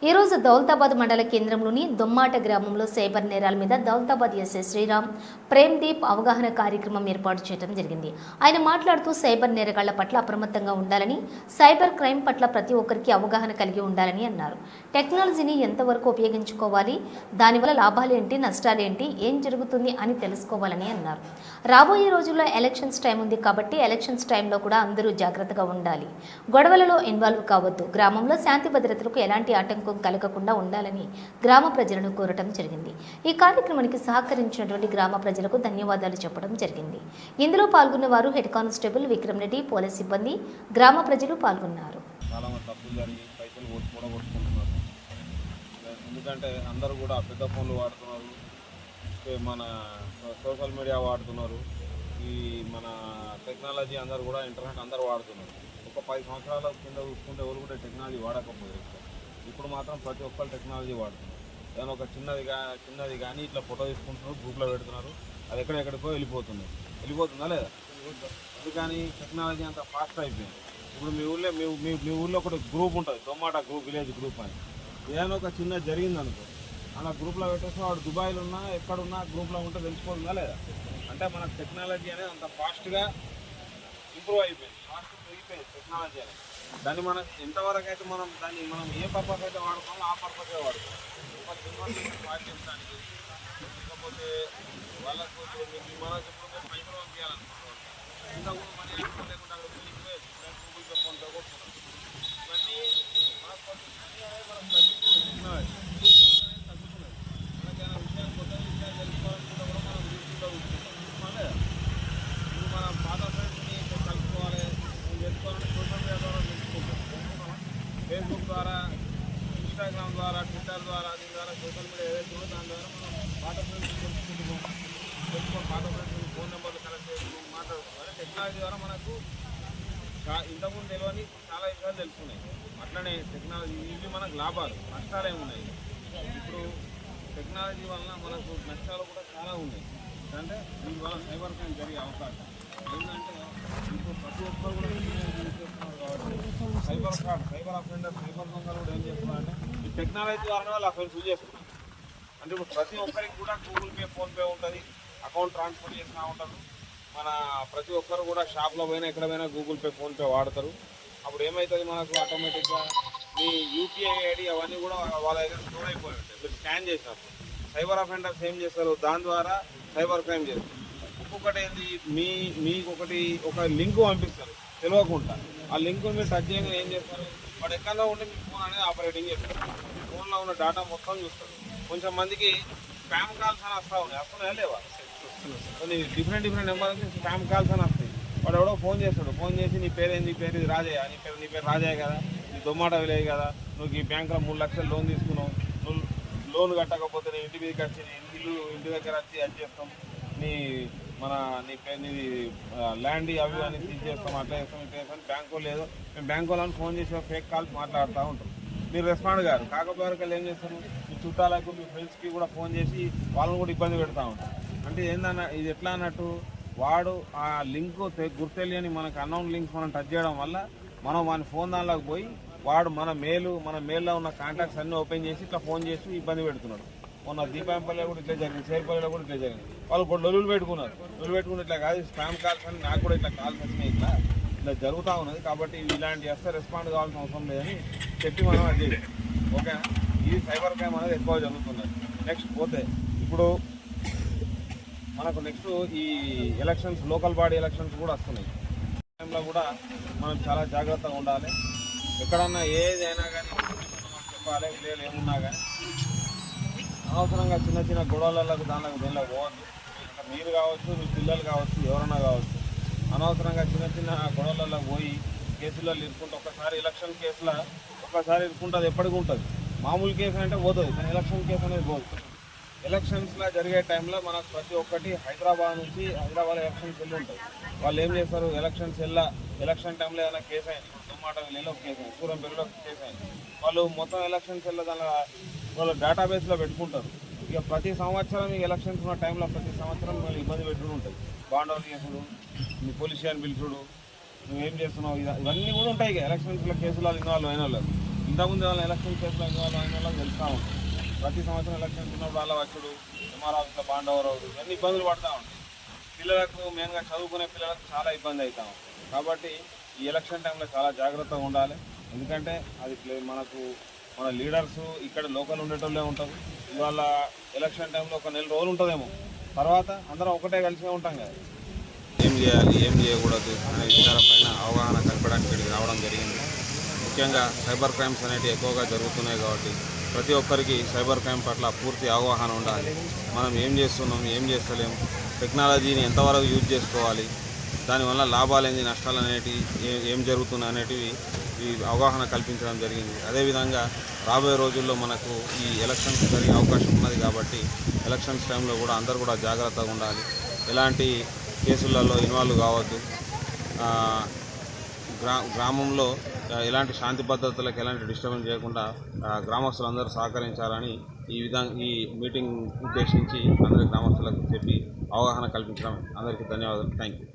ఈ రోజు దౌలతాబాద్ మండల కేంద్రంలోని దొమ్మాట గ్రామంలో సైబర్ నేరాల మీద దౌలతాబాద్ ఎస్ఐ శ్రీరామ్ ప్రేమ్దీప్ అవగాహన కార్యక్రమం ఏర్పాటు చేయడం జరిగింది. ఆయన మాట్లాడుతూ సైబర్ నేరగాళ్ల పట్ల అప్రమత్తంగా ఉండాలని, సైబర్ క్రైమ్ పట్ల ప్రతి ఒక్కరికి అవగాహన కలిగి ఉండాలని అన్నారు. టెక్నాలజీని ఎంతవరకు ఉపయోగించుకోవాలి, దానివల్ల లాభాలేంటి, నష్టాలేంటి, ఏం జరుగుతుంది అని తెలుసుకోవాలని అన్నారు. రాబోయే రోజుల్లో ఎలక్షన్స్ టైం ఉంది కాబట్టి ఎలక్షన్స్ టైంలో కూడా అందరూ జాగ్రత్తగా ఉండాలి. గొడవలలో ఇన్వాల్వ్ కావద్దు. గ్రామంలో శాంతి భద్రతలకు ఎలాంటి ఆటంకం కలగకుండా ఉండాలని గ్రామ ప్రజలను కోరటం జరిగింది. ఈ కార్యక్రమానికి సహకరించినటువంటి గ్రామ ప్రజలకు ధన్యవాదాలు చెప్పడం జరిగింది. ఇందులో పాల్గొన్న వారు head constable Vikram Reddy, police సిబ్బంది, గ్రామ ప్రజలు పాల్గొన్నారు. ఎందుకంటే అందరూ కూడా పెద్ద ఫోన్లు వాడుతున్నారు, మన సోషల్ మీడియా వాడుతున్నారు, ఈ మన టెక్నాలజీ అందరూ కూడా ఇంటర్నెట్ అందరూ వాడుతున్నారు. ఒక 10 సంవత్సరాల కింద చూసుకుంటే ఎవరు కూడా టెక్నాలజీ వాడకపోయారు. ఇప్పుడు మాత్రం ప్రతి ఒక్కరు టెక్నాలజీ వాడుతున్నారు. ఏదైనా ఒక చిన్నది కానీ ఇట్లా ఫోటో తీసుకుంటున్నారు, గ్రూప్లో పెడుతున్నారు, అది ఎక్కడెక్కడికో వెళ్ళిపోతుందా లేదా? అందుకని టెక్నాలజీ అంత ఫాస్ట్ అయిపోయింది. ఇప్పుడు మీ ఊళ్ళో ఒక గ్రూప్ ఉంటుంది, దొమ్మాట గ్రూప్, విలేజ్ గ్రూప్ అని. ఏదైనా ఒక చిన్న జరిగిందనుకో అలా గ్రూప్లో పెట్టేసి వాడు దుబాయ్లో ఉన్నా ఎక్కడున్నా గ్రూప్లో ఉంటే తెలిసిపోతుందా లేదా? అంటే మన టెక్నాలజీ అనేది అంత ఫాస్ట్గా ఇంప్రూవ్ అయిపోయింది, ఫాస్ట్ పెరిగిపోయింది టెక్నాలజీ అనేది. దాన్ని మనం ఎంతవరకు అయితే మనం ఏ పర్పస్ అయితే వాడుతామో ఆ పర్పసే వాడుతాం. పాటించడానికి, లేకపోతే వాళ్ళకు మనకు ఇప్పుడు పైసలు పంపించాలనుకుంటున్నాం, ఇంతకుముందు మనీ లేకుండా అక్కడ గూగుల్ పే, ఫోన్పే కొట్టుకున్నాం. ఇవన్నీ మనకు తగ్గుతున్నాయి. మనకైనా విషయాలు కొత్త విషయాలు తెలుసుకోవాలనుకుంటే కూడా మనం యూట్యూబ్లో చూసుకుంటాం. ఇప్పుడు మనం పాత ఫ్రెండ్స్ని కలుసుకోవాలి, తెలుసుకోవాలంటే సోషల్ మీడియా ద్వారా తెలుసుకుంటాం. ఫేస్బుక్ ద్వారా, ఇన్స్టాగ్రామ్ ద్వారా, ట్విట్టర్ ద్వారా, దీని ద్వారా సోషల్ మీడియా ఏదైతే ఉందో దాని ద్వారా మనం పాత ఫ్రెండ్స్ పాత ఫ్రెండ్స్ ఫోన్ నెంబర్లు కలెక్ట్ చేసుకుని మాట్లాడుతున్నాం. అదే టెక్నాలజీ ద్వారా మనకు ఇంతకుముందు తెలియని చాలా విషయాలు తెలుస్తున్నాయి. అట్లనే టెక్నాలజీ ఇవి మనకు లాభాలు, నష్టాలు ఏమున్నాయి. ఇప్పుడు టెక్నాలజీ వలన మనకు నష్టాలు కూడా చాలా ఉన్నాయి. అంటే దీనివల్ల సైబర్ క్రైమ్ జరిగే అవకాశం ఏంటంటే ఇప్పుడు ప్రతి ఒక్కరు కూడా చేస్తున్నారు కాబట్టి సైబర్ అఫెండర్, సైబర్ దొంగలు కూడా ఏం చేస్తున్నారంటే ఈ టెక్నాలజీ ద్వారా వాళ్ళు అఫెన్స్ చేస్తున్నారు. అంటే ఇప్పుడు ప్రతి ఒక్కరికి కూడా గూగుల్ పే, ఫోన్పే ఉంటుంది, అకౌంట్ ట్రాన్స్ఫర్ చేస్తూ ఉంటారు. మన ప్రతి ఒక్కరు కూడా షాప్లో పోయినా ఎక్కడ పోయినా గూగుల్ పే, ఫోన్పే వాడతారు. అప్పుడు ఏమవుతుంది, మనకు ఆటోమేటిక్గా మీ యూపీఐ ఐడి అవన్నీ కూడా వాళ్ళ దగ్గర స్టోర్ అయిపోయి ఉంటాయి. మీరు స్కాన్ చేసినప్పుడు సైబర్ అఫెండర్స్ ఏం చేస్తారు, దాని ద్వారా సైబర్ క్రైమ్ చేస్తారు. ఇంకొకటి ఏంటి, మీకు ఒక లింక్ పంపిస్తారు తెలియకుండా. ఆ లింక్ మీరు టచ్ చేయగానే ఏం చేస్తారు, వాడు ఎక్కడో ఉండి మీ ఫోన్ అనేది ఆపరేటింగ్ చేస్తారు. మీ ఫోన్లో ఉన్న డేటా మొత్తం చూస్తారు. కొంచెం మందికి స్పామ్ కాల్స్ అని వస్తున్నాయా లేవా? కొన్ని డిఫరెంట్ నెంబర్ నుంచి స్పామ్ కాల్స్ అని వస్తాయి. వాడు ఎవడో ఫోన్ చేస్తాడు, ఫోన్ చేసి నీ పేరు ఏంది, పేరు ఇది రాజయ్య, నీ పేరు రాజయ్య కదా, నీ దొమ్మాట విలేజ్ కదా, నువ్వు ఈ బ్యాంకులో 3 లక్షలు లోన్ తీసుకున్నావు, నువ్వు లోన్ కట్టకపోతే నీ ఇంటి మీదకి వచ్చి ఇంటి దగ్గర వచ్చి అది చేస్తాం, నీ ల్యాండ్ అవి అని సీజ్ చేస్తాం, అట్లా చేస్తాం, ఇట్లా చేస్తాం. బ్యాంకు లేదు, మేము బ్యాంకు వాళ్ళని ఫోన్ చేసి ఫేక్ కాల్స్ మాట్లాడుతూ ఉంటాం. మీరు రెస్పాండ్ గారు కాకపోతే ఏం చేస్తారు, మీ చుట్టాలకు, మీ ఫ్రెండ్స్కి కూడా ఫోన్ చేసి వాళ్ళని కూడా ఇబ్బంది పెడతా ఉంటారు. అంటే ఏందన్నా ఇది ఎట్లా అన్నట్టు, వాడు ఆ లింక్ గుర్తెలియని మనకు అన్నౌన్ లింక్స్ మనం టచ్ చేయడం వల్ల మనం మన ఫోన్ దానిలోకి పోయి వాడు మన మెయిల్లో ఉన్న కాంటాక్ట్స్ అన్నీ ఓపెన్ చేసి ఇట్లా ఫోన్ చేసి ఇబ్బంది పెడుతున్నాడు. మొన్న దీపాంపల్లిలో కూడా ఇట్లా జరిగింది, చేరుపల్లిలో కూడా ఇట్లా జరిగింది. వాళ్ళు ఇప్పుడు లొల్లులు పెట్టుకుని ఇట్లా కాదు స్పామ్ కాల్స్ అని, నాకు కూడా ఇట్లా కాల్స్ వచ్చినాయి, ఇట్లా జరుగుతూ ఉన్నది. కాబట్టి ఇలాంటి చేస్తే రెస్పాండ్ కావాల్సిన అవసరం లేదని చెప్పి మనం అది చేయాలి. ఓకేనా? ఇది సైబర్ క్రైమ్ అనేది ఎక్కువ జరుగుతున్నది. నెక్స్ట్ పోతే ఇప్పుడు మనకు నెక్స్ట్ ఈ ఎలక్షన్స్, లోకల్ బాడీ ఎలక్షన్స్ కూడా వస్తున్నాయి. టైంలో కూడా మనం చాలా జాగ్రత్తగా ఉండాలి. ఎక్కడన్నా ఏదైనా కానీ చెప్పాలి, విలేజ్ ఏమున్నా కానీ అనవసరంగా చిన్న గొడవలకు దీనిలో పోవద్దు. మీరు కావచ్చు, మీ పిల్లలు కావచ్చు, ఎవరన్నా కావచ్చు, అనవసరంగా చిన్న గొడవలలో పోయి కేసులలో ఇరుక్కుంటే ఒకసారి ఎలక్షన్ కేసులో ఒకసారి ఇరుక్కుంటే అది ఎప్పటికీ ఉంటుంది. మామూలు కేసు అంటే పోతుంది, కానీ ఎలక్షన్ కేసు అనేది పోతుంది. ఎలక్షన్స్లో జరిగే టైంలో మనకు ప్రతి ఒక్కటి హైదరాబాద్ ఎలక్షన్స్ వెళ్ళి ఉంటుంది. వాళ్ళు ఏం చేస్తారు, ఎలక్షన్ టైంలో ఏదైనా కేసు అయింది, దొమ్మాట విలేజ్లో ఒక కేసు అయింది, సూరంపేటలో ఒక కేసు అయింది, వాళ్ళు మొత్తం ఎలక్షన్స్ దానిలో వాళ్ళు డేటాబేస్లో పెట్టుకుంటారు. ఇక ప్రతి సంవత్సరం ఈ ఎలక్షన్స్ ఉన్న టైంలో ప్రతి సంవత్సరం వాళ్ళు ఇబ్బంది పెట్టుకుని ఉంటుంది. బాండోలు చేసుడు, మీ పోలీసియన్ పిలుచుడు, నువ్వేం చేస్తున్నావు, ఇవన్నీ కూడా ఉంటాయి. ఇక ఎలక్షన్స్లో కేసులు ఇన్వాల్వ్ అయిన వాళ్ళు ఇంతకుముందు వాళ్ళ ఎలక్షన్ కేసులో ఇన్వాల్వ్ అయిన వాళ్ళకి తెలుస్తూ ఉంటుంది. ప్రతి సంవత్సరం ఎలక్షన్స్ ఉన్నప్పుడు వాళ్ళ వచ్చుడు, ఎంఆర్ ఆఫీస్లో బాండవర్ అవుడు, ఇవన్నీ ఇబ్బందులు పడుతూ ఉంటాయి. పిల్లలకు మెయిన్గా చదువుకునే పిల్లలకు చాలా ఇబ్బంది అవుతూ ఉంటుంది. కాబట్టి ఈ ఎలక్షన్ టైంలో చాలా జాగ్రత్తగా ఉండాలి. ఎందుకంటే అది మన లీడర్స్ ఇక్కడ లోకల్ ఉండేటోళ్ళే ఉంటారు. ఇవాళ ఎలక్షన్ టైంలో ఒక నెల రోజులు ఉంటుందేమో, తర్వాత అందరం ఒకటే కలిసే ఉంటాం కదా. ఏం చేయాలి, ఏం చేయకూడదు అనే విషయాలపైన అవగాహన కల్పడానికి ఇక్కడికి రావడం జరిగింది. ముఖ్యంగా సైబర్ క్రైమ్స్ అనేవి ఎక్కువగా జరుగుతున్నాయి కాబట్టి ప్రతి ఒక్కరికి సైబర్ క్రైమ్ పట్ల పూర్తి అవగాహన ఉండాలి. మనం ఏం చేస్తున్నాం, ఏం చేస్తలేము, టెక్నాలజీని ఎంతవరకు యూజ్ చేసుకోవాలి, దానివల్ల లాభాలు ఏంటి, నష్టాలు అనేటివి ఏం జరుగుతున్నాయి అనేటివి ఈ అవగాహన కల్పించడం జరిగింది. అదేవిధంగా రాబోయే రోజుల్లో మనకు ఈ ఎలక్షన్స్ జరిగే అవకాశం ఉన్నది కాబట్టి ఎలక్షన్స్ టైంలో కూడా అందరూ కూడా జాగ్రత్తగా ఉండాలి. ఎలాంటి కేసులలో ఇన్వాల్వ్ కావద్దు. గ్రామంలో ఎలాంటి శాంతి భద్రతలకు ఎలాంటి డిస్టర్బెన్స్ చేయకుండా గ్రామస్తులందరూ సహకరించాలని ఈ మీటింగ్ ఉద్దేశించి అందరి గ్రామస్తులకు చెప్పి అవగాహన కల్పించడం. అందరికీ ధన్యవాదాలు. Thank you.